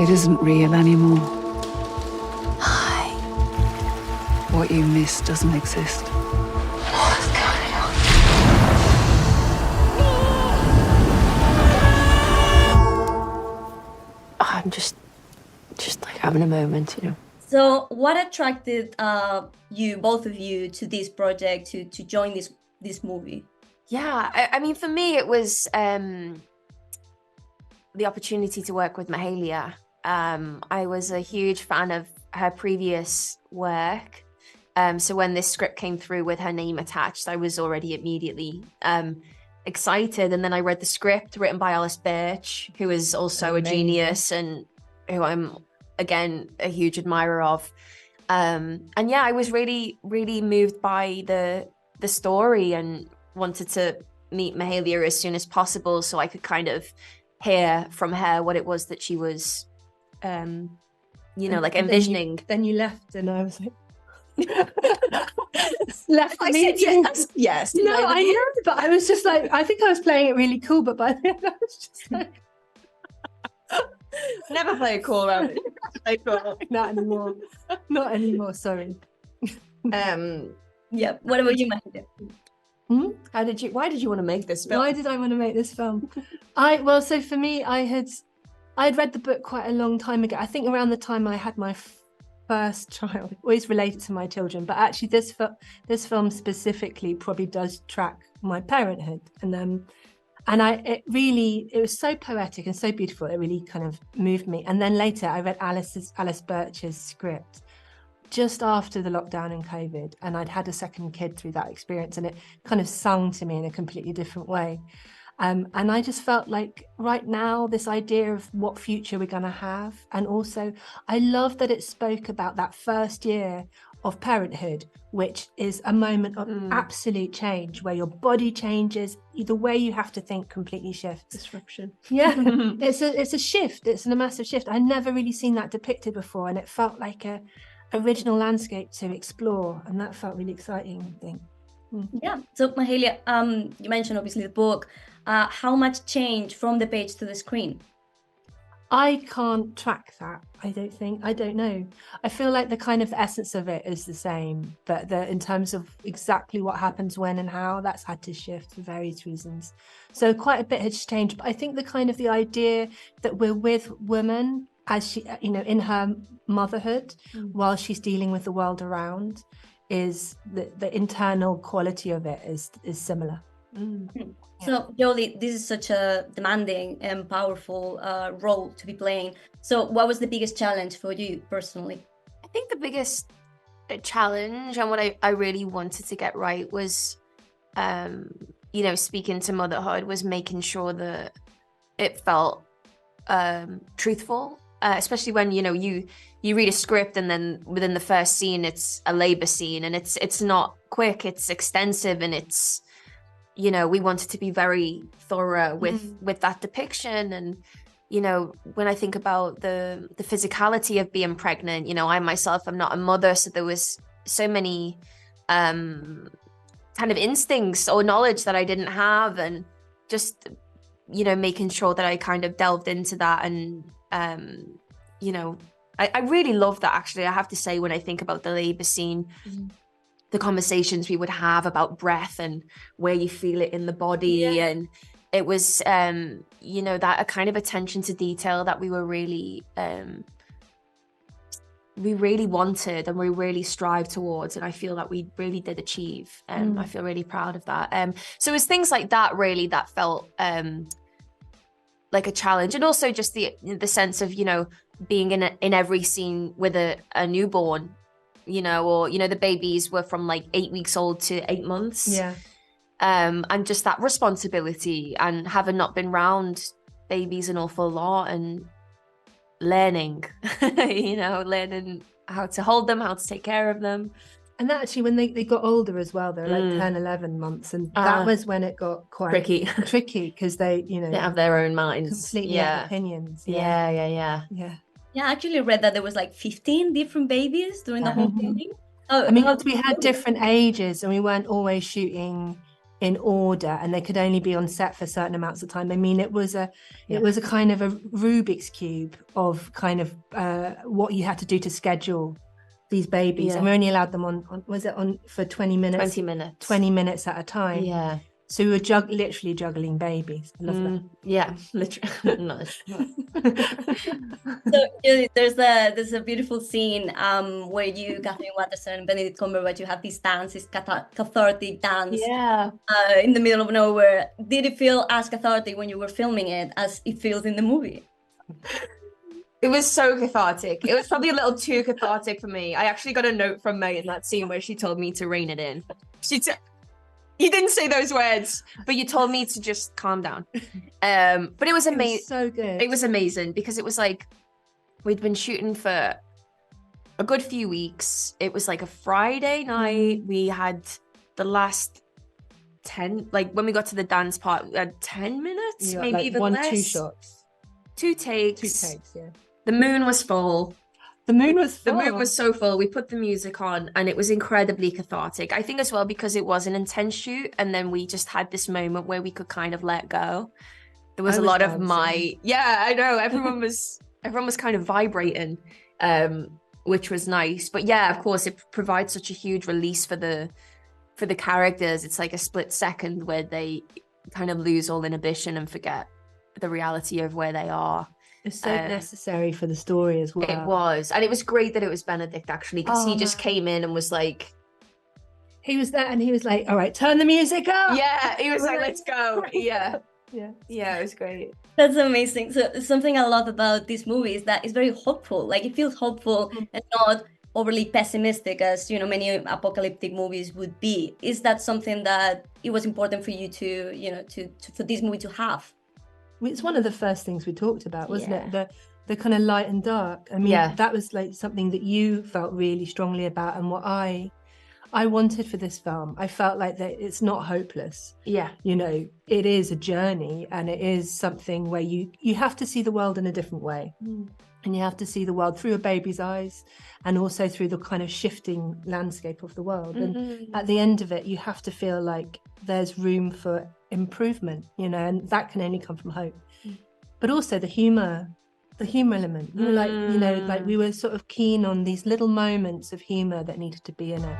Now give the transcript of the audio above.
It isn't real anymore. Hi. What you miss doesn't exist. What's going on? I'm just like having a moment, you know. So what attracted you, both of you, to this project, to join this movie? Yeah, I mean, for me, it was the opportunity to work with Mahalia. I was a huge fan of her previous work. So when this script came through with her name attached, I was already immediately excited. And then I read the script written by Alice Birch, who is also a genius and who I'm, again, a huge admirer of. And yeah, I was really, really moved by the story and wanted to meet Mahalia as soon as possible so I could kind of hear from her what it was that she was, like envisioning. Then you left and I was like... left I me said yes. Yes. No, I know, but I was just like, I think I was playing it really cool, but by the end I was just like... Never play it cool around it. Not anymore. Not anymore, sorry. Yeah. What about you, Mahalia? Why did you want to make this film? Why did I want to make this film? So for me, I'd read the book quite a long time ago. I think around the time I had my first child, always related to my children, but actually this film specifically probably does track my parenthood. And it was so poetic and so beautiful. It really kind of moved me. And then later I read Alice Birch's script just after the lockdown and COVID, and I'd had a second kid through that experience, and it kind of sung to me in a completely different way. And I just felt like right now, this idea of what future we're going to have, and also I love that it spoke about that first year of parenthood, which is a moment of absolute change, where your body changes, the way you have to think completely shifts. Disruption. Yeah, it's a shift. It's a massive shift. I'd never really seen that depicted before, and it felt like a original landscape to explore, and that felt really exciting, I think. Yeah. So Mahalia, you mentioned obviously the book. How much changed from the page to the screen? I can't track that. I don't know. I feel like the kind of essence of it is the same, but in terms of exactly what happens when and how, that's had to shift for various reasons. So quite a bit has changed, but I think the idea that we're with women as she, in her motherhood, while she's dealing with the world around, is the internal quality of it is similar. So Jodie, this is such a demanding and powerful role to be playing. So what was the biggest challenge for you personally? I think the biggest challenge and what I really wanted to get right was, speaking to motherhood, was making sure that it felt truthful. Especially when you read a script and then within the first scene it's a labor scene, and it's not quick, it's extensive, and it's we wanted to be very thorough with that depiction. And when I think about the physicality of being pregnant, I myself am not a mother, so there was so many kind of instincts or knowledge that I didn't have, and just making sure that I kind of delved into that. And I really love that, actually. I have to say, when I think about the labor scene, the conversations we would have about breath and where you feel it in the body. And it was, that a kind of attention to detail that we were really, we really wanted and we really strived towards. And I feel that we really did achieve. I feel really proud of that. So it was things like that, really, that felt like a challenge. And also just the sense of, being in every scene with a newborn, or the babies were from like 8 weeks old to 8 months. Yeah. And just that responsibility, and having not been around babies an awful lot, and learning, learning how to hold them, how to take care of them. And actually, when they got older as well, they're like 10, 11 months. And that was when it got quite tricky because they have their own minds. Completely have opinions. Yeah. Yeah, I actually read that there was like 15 different babies during the whole filming. We had different ages, and we weren't always shooting in order, and they could only be on set for certain amounts of time. I mean, it was a kind of a Rubik's cube of kind of what you had to do to schedule these babies, and we only allowed them on was it on for 20 minutes 20 minutes at a time. Yeah, so we were literally juggling babies. I love that. Yeah, literally. No. So there's a beautiful scene where you, Catherine Watterson and Benedict Cumberbatch, you have this dance, this cathartic dance in the middle of nowhere. Did it feel as cathartic when you were filming it as it feels in the movie? It was so cathartic. It was probably a little too cathartic for me. I actually got a note from May in that scene where she told me to rein it in. You didn't say those words, but you told me to just calm down. But it was amazing. So good. It was amazing because it was like we'd been shooting for a good few weeks. It was like a Friday night. We had the last 10, like when we got to the dance part, we had 10 minutes, maybe like even 1, less. 2 shots. 2 takes. 2 takes, yeah. The moon was full. The moon was full. The moon was so full. We put the music on and it was incredibly cathartic. I think as well because it was an intense shoot and then we just had this moment where we could kind of let go. There was a lot of I know, everyone was kind of vibrating, which was nice. But yeah, of course, it provides such a huge release for the characters. It's like a split second where they kind of lose all inhibition and forget the reality of where they are. It's so necessary for the story as well. It was. And it was great that it was Benedict, actually, because he just came in and was like... He was there and he was like, all right, turn the music up. Yeah, he was like, let's go. Yeah. Yeah, it was great. That's amazing. So something I love about this movie is that it's very hopeful. Like it feels hopeful and not overly pessimistic as, you know, many apocalyptic movies would be. Is that something that it was important for you to, you know, for this movie to have? It's one of the first things we talked about, wasn't it? The kind of light and dark. I mean, that was like something that you felt really strongly about, and what I wanted for this film. I felt like that it's not hopeless. Yeah. You know, it is a journey, and it is something where you have to see the world in a different way. And you have to see the world through a baby's eyes and also through the kind of shifting landscape of the world. And at the end of it, you have to feel like there's room for improvement, you know, and that can only come from hope. But also the humor element, like, you know, like we were sort of keen on these little moments of humor that needed to be in it.